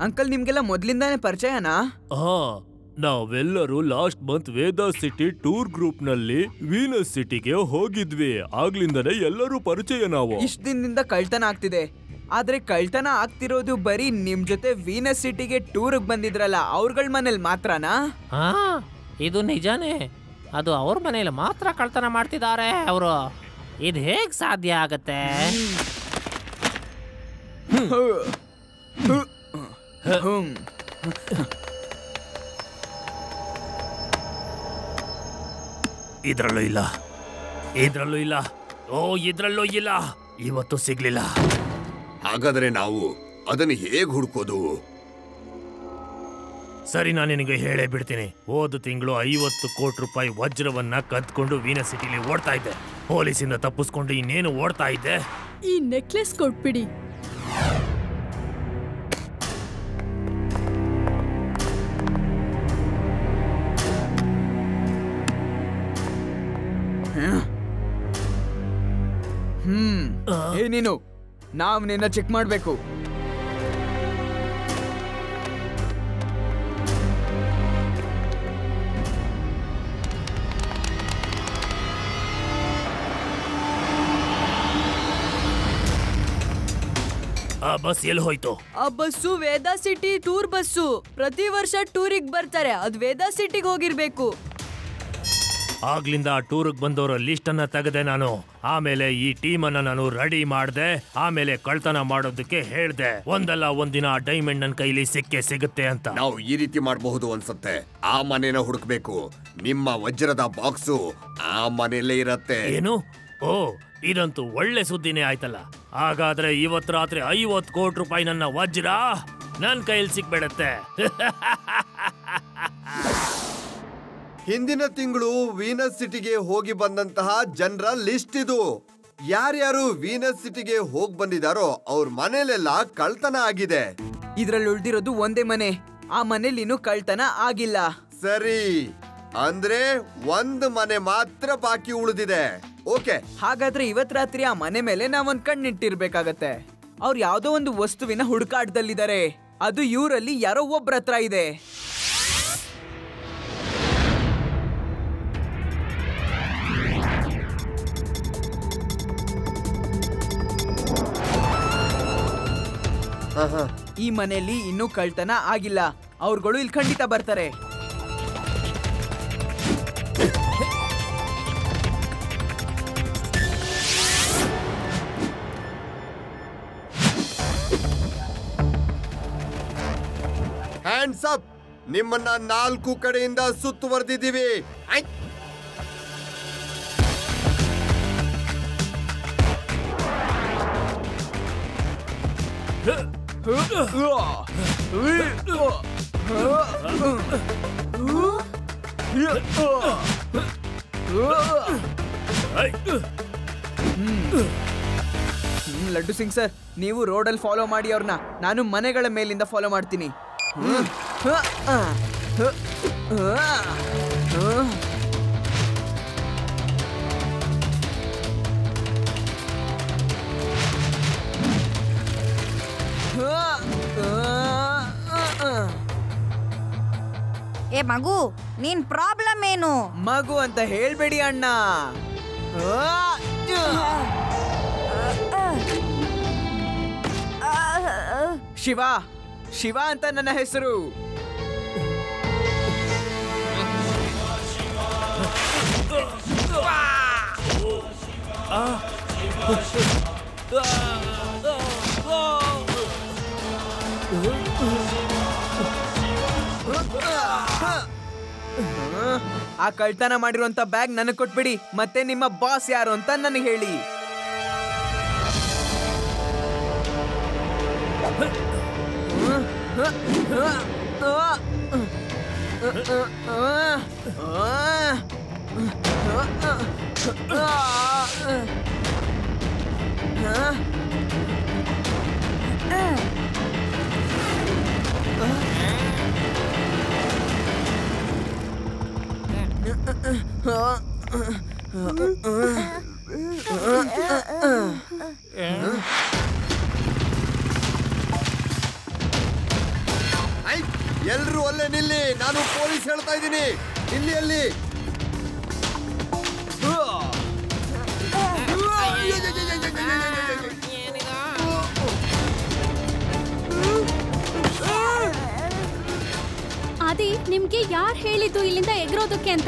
Uncle ನಿಮ್ಗೆಲ್ಲ ಮೊದ್ಲಿಂದಾನೇ ಪರಿಚಯನಾ? ಹಾ, ನಾವೆಲ್ಲರೂ ಲಾಸ್ಟ್ ಮಂತ್ ವೇದಾ ಸಿಟಿ ಟೂರ್ ಗ್ರೂಪ್ ನಲ್ಲಿ ವೀನಸ್ ಸಿಟಿಗೆ ಹೋಗಿದ್ವಿ. ಆಗ್ಲಿಂದನೇ ಎಲ್ಲರೂ ಪರಿಚಯ ನಾವು. ಇಷ್ಟ ದಿನದಿಂದ ಕಳ್ತನ ಆಗ್ತಿದೆ, ಆದ್ರೆ ಕಳ್ತನ ಆಗ್ತಿರೋದು ಬರೀ ನಿಮ್ ಜೊತೆ ವೀನಸ್ ಸಿಟಿಗೆ ಟೂರ್ ಬಂದಿದ್ರಲ್ಲ ಅವ್ರಗಳ ಮನೇಲಿ ಮಾತ್ರನಾ? ಹಾ, ಇದು ನಿಜಾನೇ. ಅದು ಅವ್ರ ಮನೇಲಿ ಮಾತ್ರ ಕಳ್ತನ ಮಾಡ್ತಿದ್ದಾರೆ ಅವರು. ಇದು ಹೇಗ್ ಸಾಧ್ಯ ಆಗತ್ತೆ? ಇದ್ರಲ್ಲೂ ಇಲ್ಲ, ಇದ್ರಲ್ಲೂ ಇಲ್ಲ, ಇದ್ರಲ್ಲೂ ಇಲ್ಲ. ಇವತ್ತು ಸಿಗ್ಲಿಲ್ಲ. ಹಾಗಾದ್ರೆ ನಾವು ಅದನ್ನು ಹೇಗ್ ಹುಡ್ಕೋದು? ಸರಿ, ನಾನು ನಿನಗೆ ಹೇಳೇ ಬಿಡ್ತೀನಿ. ಹೋದ ತಿಂಗಳು 50 ಕೋಟಿ ರೂಪಾಯಿ ವಜ್ರವನ್ನ ಕದ್ಕೊಂಡು ವೀನಸ್ ಸಿಟಿಲಿ ಓಡ್ತಾ ಇದ್ದೆ. ಪೊಲೀಸಿಂದ ತಪ್ಪಿಸ್ಕೊಂಡು ಇನ್ನೇನು ಓಡ್ತಾ ಇದ್ದೆ. ಈ ನೆಕ್ಲೆಸ್ ಕೊಟ್ಬಿಡಿ. ನೀನು ನಾವ್ ನಿನ್ನ ಚೆಕ್ ಮಾಡ್ಬೇಕು. ಆ ಬಸ್ ಎಲ್ಲಿ ಹೋಯ್ತು? ಆ ಬಸ್ಸು ವೇದಾ ಸಿಟಿ ಟೂರ್ ಬಸ್ಸು. ಪ್ರತಿ ವರ್ಷ ಟೂರಿಗೆ ಬರ್ತಾರೆ, ಅದ್ ವೇದಾ ಸಿಟಿಗೆ ಹೋಗಿರ್ಬೇಕು. ಆಗ್ಲಿಂದ ಆ ಟೂರ್ಗ್ ಬಂದವರ ಲಿಸ್ಟ್ ಅನ್ನ ತೆಗೆದೆ ನಾನು. ಆಮೇಲೆ ಈ ಟೀಮ್ ಅನ್ನ ನಾನು ರೆಡಿ ಮಾಡ್ದೆ. ಆಮೇಲೆ ಕಳ್ತನ ಮಾಡೋದಕ್ಕೆ ಹೇಳ್ದೆ. ಒಂದಲ್ಲ ಒಂದಿನ ಆ ಡೈಮಂಡ್ ನನ್ ಕೈಲಿ ಸಿಗುತ್ತೆ ಅಂತ. ನಾವು ಈ ರೀತಿ ಮಾಡಬಹುದು ಅನ್ಸುತ್ತೆ. ಆ ಮನೇನ ಹುಡುಕ್ಬೇಕು. ನಿಮ್ಮ ವಜ್ರದ ಬಾಕ್ಸು ಆ ಮನೆಯಲ್ಲೇ ಇರತ್ತೆ. ಏನು? ಓ, ಇದಂತೂ ಒಳ್ಳೆ ಸುದ್ದಿನೇ ಆಯ್ತಲ್ಲ. ಹಾಗಾದ್ರೆ ಇವತ್ತು ರಾತ್ರಿ 50 ಕೋಟಿ ರೂಪಾಯಿ ನನ್ನ ವಜ್ರ ನನ್ ಕೈಲಿ ಸಿಕ್ಬೇಡತ್ತೆ. ಹಿಂದಿನ ತಿಂಗಳು ವೀನಸ್ ಸಿಟಿಗೆ ಹೋಗಿ ಬಂದಂತಹ ಜನರ ಲಿಸ್ಟ್ ಇದು. ಯಾರ್ಯಾರು ವೀನಸ್ ಸಿಟಿಗೆ ಹೋಗಿ ಬಂದಿದಾರೋ ಅವ್ರ ಮನೇಲೆಲ್ಲ ಕಳ್ತನ ಆಗಿದೆ. ಇದ್ರಲ್ಲಿ ಉಳ್ದಿರೋದು ಒಂದೇ ಮನೆ. ಆ ಮನೇಲಿ ಇನ್ನೂ ಕಳ್ತನ ಆಗಿಲ್ಲ. ಸರಿ, ಅಂದ್ರೆ ಒಂದು ಮನೆ ಮಾತ್ರ ಬಾಕಿ ಉಳಿದಿದೆ. ಓಕೆ, ಹಾಗಾದ್ರೆ ಇವತ್ ರಾತ್ರಿ ಆ ಮನೆ ಮೇಲೆ ನಾವೊಂದ್ ಕಣ್ಣಿಟ್ಟಿರ್ಬೇಕಾಗತ್ತೆ. ಅವ್ರು ಯಾವ್ದೋ ಒಂದು ವಸ್ತುವಿನ ಹುಡುಕಾಟದಲ್ಲಿದ್ದಾರೆ. ಅದು ಇವರಲ್ಲಿ ಯಾರೋ ಒಬ್ರ ಹತ್ರ ಇದೆ. ಈ ಮನೆಯಲ್ಲಿ ಇನ್ನೂ ಕಳ್ತನ ಆಗಿಲ್ಲ. ಅವ್ರುಗಳು ಇಲ್ಲಿ ಖಂಡಿತ ಬರ್ತಾರೆ. Hands up. ನಿಮ್ಮನ್ನ 4 ಕಡೆಯಿಂದ ಸುತ್ತುವರೆದಿದ್ದೀವಿ. ಲಡ್ಡು ಸಿಂಗ್ ಸರ್, ನೀವು ರೋಡಲ್ಲಿ ಫಾಲೋ ಮಾಡಿ ಅವ್ರನ್ನ. ನಾನು ಮನೆಗಳ ಮೇಲಿಂದ ಫಾಲೋ ಮಾಡ್ತೀನಿ. ಏ ಮಗು, ನೀನ್ ಪ್ರಾಬ್ಲಮ್ ಏನು? ಮಗು ಅಂತ ಹೇಳ್ಬೇಡಿ ಅಣ್ಣ. ಶಿವ, ಶಿವ ಅಂತ ನನ್ನ ಹೆಸರು. ಆ ಕಳ್ತನ ಮಾಡಿರುವಂತ ಬ್ಯಾಗ್ ನನಗೆ ಕೊಟ್ಬಿಡಿ. ಮತ್ತೆ ನಿಮ್ಮ ಬಾಸ್ ಯಾರು ಅಂತ ನನಗೆ ಹೇಳಿ. ಎಲ್ರು ಅಲ್ಲೇ ನಿಲ್ಲಿ, ನಾನು ಪೊಲೀಸ್ ಹೇಳ್ತಾ ಇದ್ದೀನಿ. ಇಲ್ಲಿ ಅಲ್ಲಿ ಆದಿ, ನಿಮ್ಗೆ ಯಾರು ಹೇಳಿದ್ದು ಇಲ್ಲಿಂದ ಎಗರೋದಕ್ಕೆ ಅಂತ?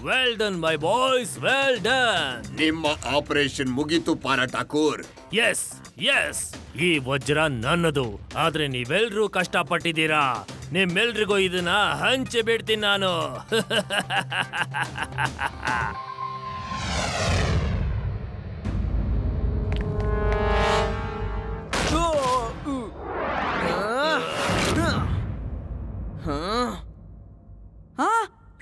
Well done my boys, well done. ನಿಮ್ಮ ಆಪರೇಷನ್ ಮುಗೀತು ಪಾರ ಠಾಕೂರ್. ಎಸ್ ಎಸ್, ಈ ವಜ್ರ ನನ್ನದು. ಆದ್ರೆ ನೀವೆಲ್ರೂ ಕಷ್ಟಪಟ್ಟಿದ್ದೀರಾ. ನಿಮ್ಮೆಲ್ರಿಗೂ ಇದನ್ನ ಹಂಚಿ ಬಿಡ್ತೀನಿ ನಾನು.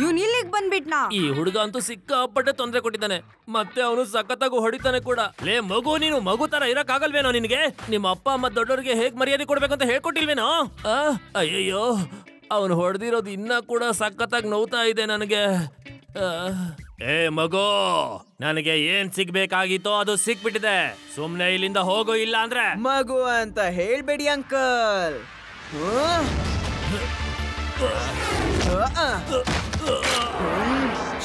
ಇವ್ನ್ ಇಲ್ಲಿಗ್ ಬಂದ್ಬಿಟ್ನಾ? ಈ ಹುಡುಗ ಅಂತೂ ಸಿಕ್ಕಾಪಟ್ಟೆ ತೊಂದರೆ ಕೊಟ್ಟಿದ್ದಾನೆ. ಮತ್ತೆ ಅವನು ಸಖತ್ತಾಗಿ ಹೊಡಿತಾನೆ ಕೂಡ. ಲೇ ಮಗು, ನೀನು ಮಗು ತರ ಇರಕ್ಕಾಗಲ್ವೇನೋ ನಿನ್ಗೆ? ನಿಮ್ಮ ಅಪ್ಪ ಅಮ್ಮ ದೊಡ್ಡವರಿಗೆ ಹೇಗ್ ಮರ್ಯಾದೆ ಕೊಡ್ಬೇಕಂತ ಹೇಳ್ಕೊಟ್ಟಿಲ್ವೇನೋ? ಅಯ್ಯಯ್ಯೋ, ಅವನು ಹೊಡೆದಿರೋದು ಇನ್ನ ಕೂಡ ಸಖತ್ತಾಗಿ ನೋವ್ತಾ ಇದೆ ನನಗೆ. ಏ ಮಗು, ನನಗೆ ಏನ್ ಸಿಗ್ಬೇಕಾಗಿತ್ತೋ ಅದು ಸಿಕ್ಬಿಟ್ಟಿದೆ. ಸುಮ್ನೆ ಇಲ್ಲಿಂದ ಹೋಗೋ, ಇಲ್ಲ ಅಂದ್ರೆ. ಮಗು ಅಂತ ಹೇಳ್ಬೇಡಿ ಅಂಕಲ್.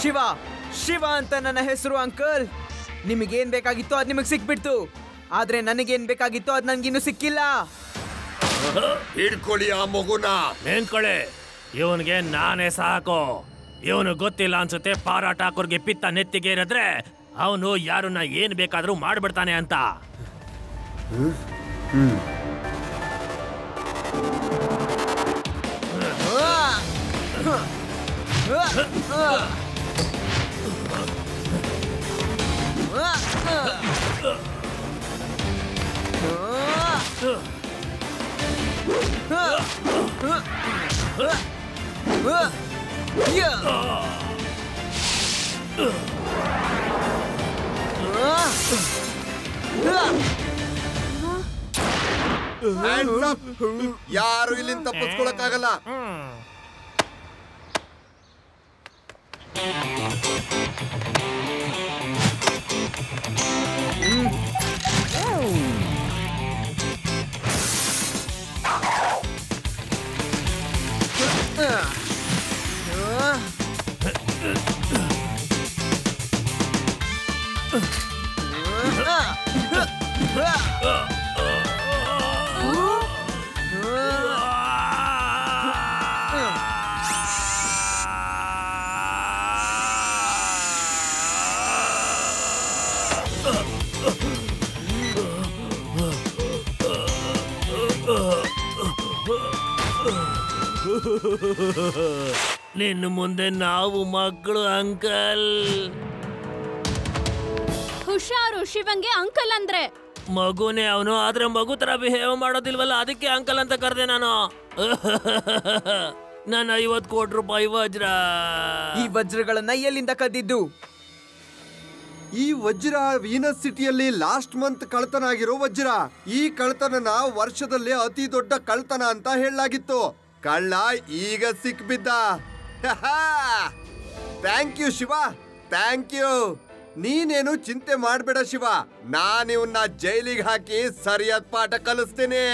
ಶಿವ ಶಿವ ಅಂತ ನನ್ನ ಹೆಸರು ಅಂಕಲ್. ನಿಮಗೇನ್ ಬೇಕಾಗಿತ್ತೋ ಅದ್ ನಿಮಗ್ ಸಿಕ್ಬಿಡ್ತು. ಆದ್ರೆ ನನಗೇನ್ ಬೇಕಾಗಿತ್ತೋ ಅದ್ ನನ್ಗಿನ್ನೂ ಸಿಕ್ಕಿಲ್ಲ. ಹಿಡ್ಕೊಳ್ಳಿ ಆ ಮಗುನ. ನೆನ್ಕೊಳ್ಳಿ, ಇವನ್ಗೆ ನಾನೇ ಸಾಕು. ಇವನು ಗೊತ್ತಿಲ್ಲ ಅನ್ಸುತ್ತೆ ಪಾರ ಠಾಕೂರ್ಗೆ ಪಿತ್ತ ನೆತ್ತಿಗೆ ಇರಿದ್ರೆ ಅವನು ಯಾರನ್ನ ಏನ್ ಬೇಕಾದ್ರೂ ಮಾಡ್ಬಿಡ್ತಾನೆ ಅಂತ. ಯಾರು ಇಲ್ಲಿಂದ ತಪ್ಪಿಸ್ಕೊಳಕ್ಕಾಗಲ್ಲ. ನಿನ್ನ ಮುಂದೆ ನಾವು ಮಕ್ಕಳು ಅಂಕಲ್. ಹುಷಾರು, ಶಿವಂಗೆ ಅಂಕಲ್ ಅಂದ್ರೆ ಮಗುನೇ ಅವನು. ಆದ್ರೆ ಮಗು ತರ ಬಿಹೇವ್ ಮಾಡೋದಿಲ್ವಲ್ಲ, ಅದಕ್ಕೆ ಅಂಕಲ್ ಅಂತ ಕರೆದೆ ನಾನು. ನನ್ನ 50 ಕೋಟಿ ರೂಪಾಯಿ ವಜ್ರ. ಈ ವಜ್ರಗಳನ್ನ ಎಲ್ಲಿಂದ ಕದ್ದಿದ್ದು? ಈ ವಜ್ರ ವೀನಸ್ ಸಿಟಿಯಲ್ಲಿ ಲಾಸ್ಟ್ ಮಂತ್ ಕಳ್ತನ ಆಗಿರೋ ವಜ್ರ. ಈ ಕಳ್ತನನ ವರ್ಷದಲ್ಲಿ ಅತಿ ದೊಡ್ಡ ಕಳ್ತನ ಅಂತ ಹೇಳಲಾಗಿತ್ತು. ಕಳ್ಳ ಈಗ ಸಿಕ್ಬಿದ್ದ. Thank you Shiva, thank you. ನೀನೇನು ಚಿಂತೆ ಮಾಡ್ಬೇಡ ಶಿವ, ನಾನಿವನ್ನ ಜೈಲಿಗೆ ಹಾಕಿ ಸರಿಯಾದ ಪಾಠ ಕಲಿಸ್ತೀನಿ.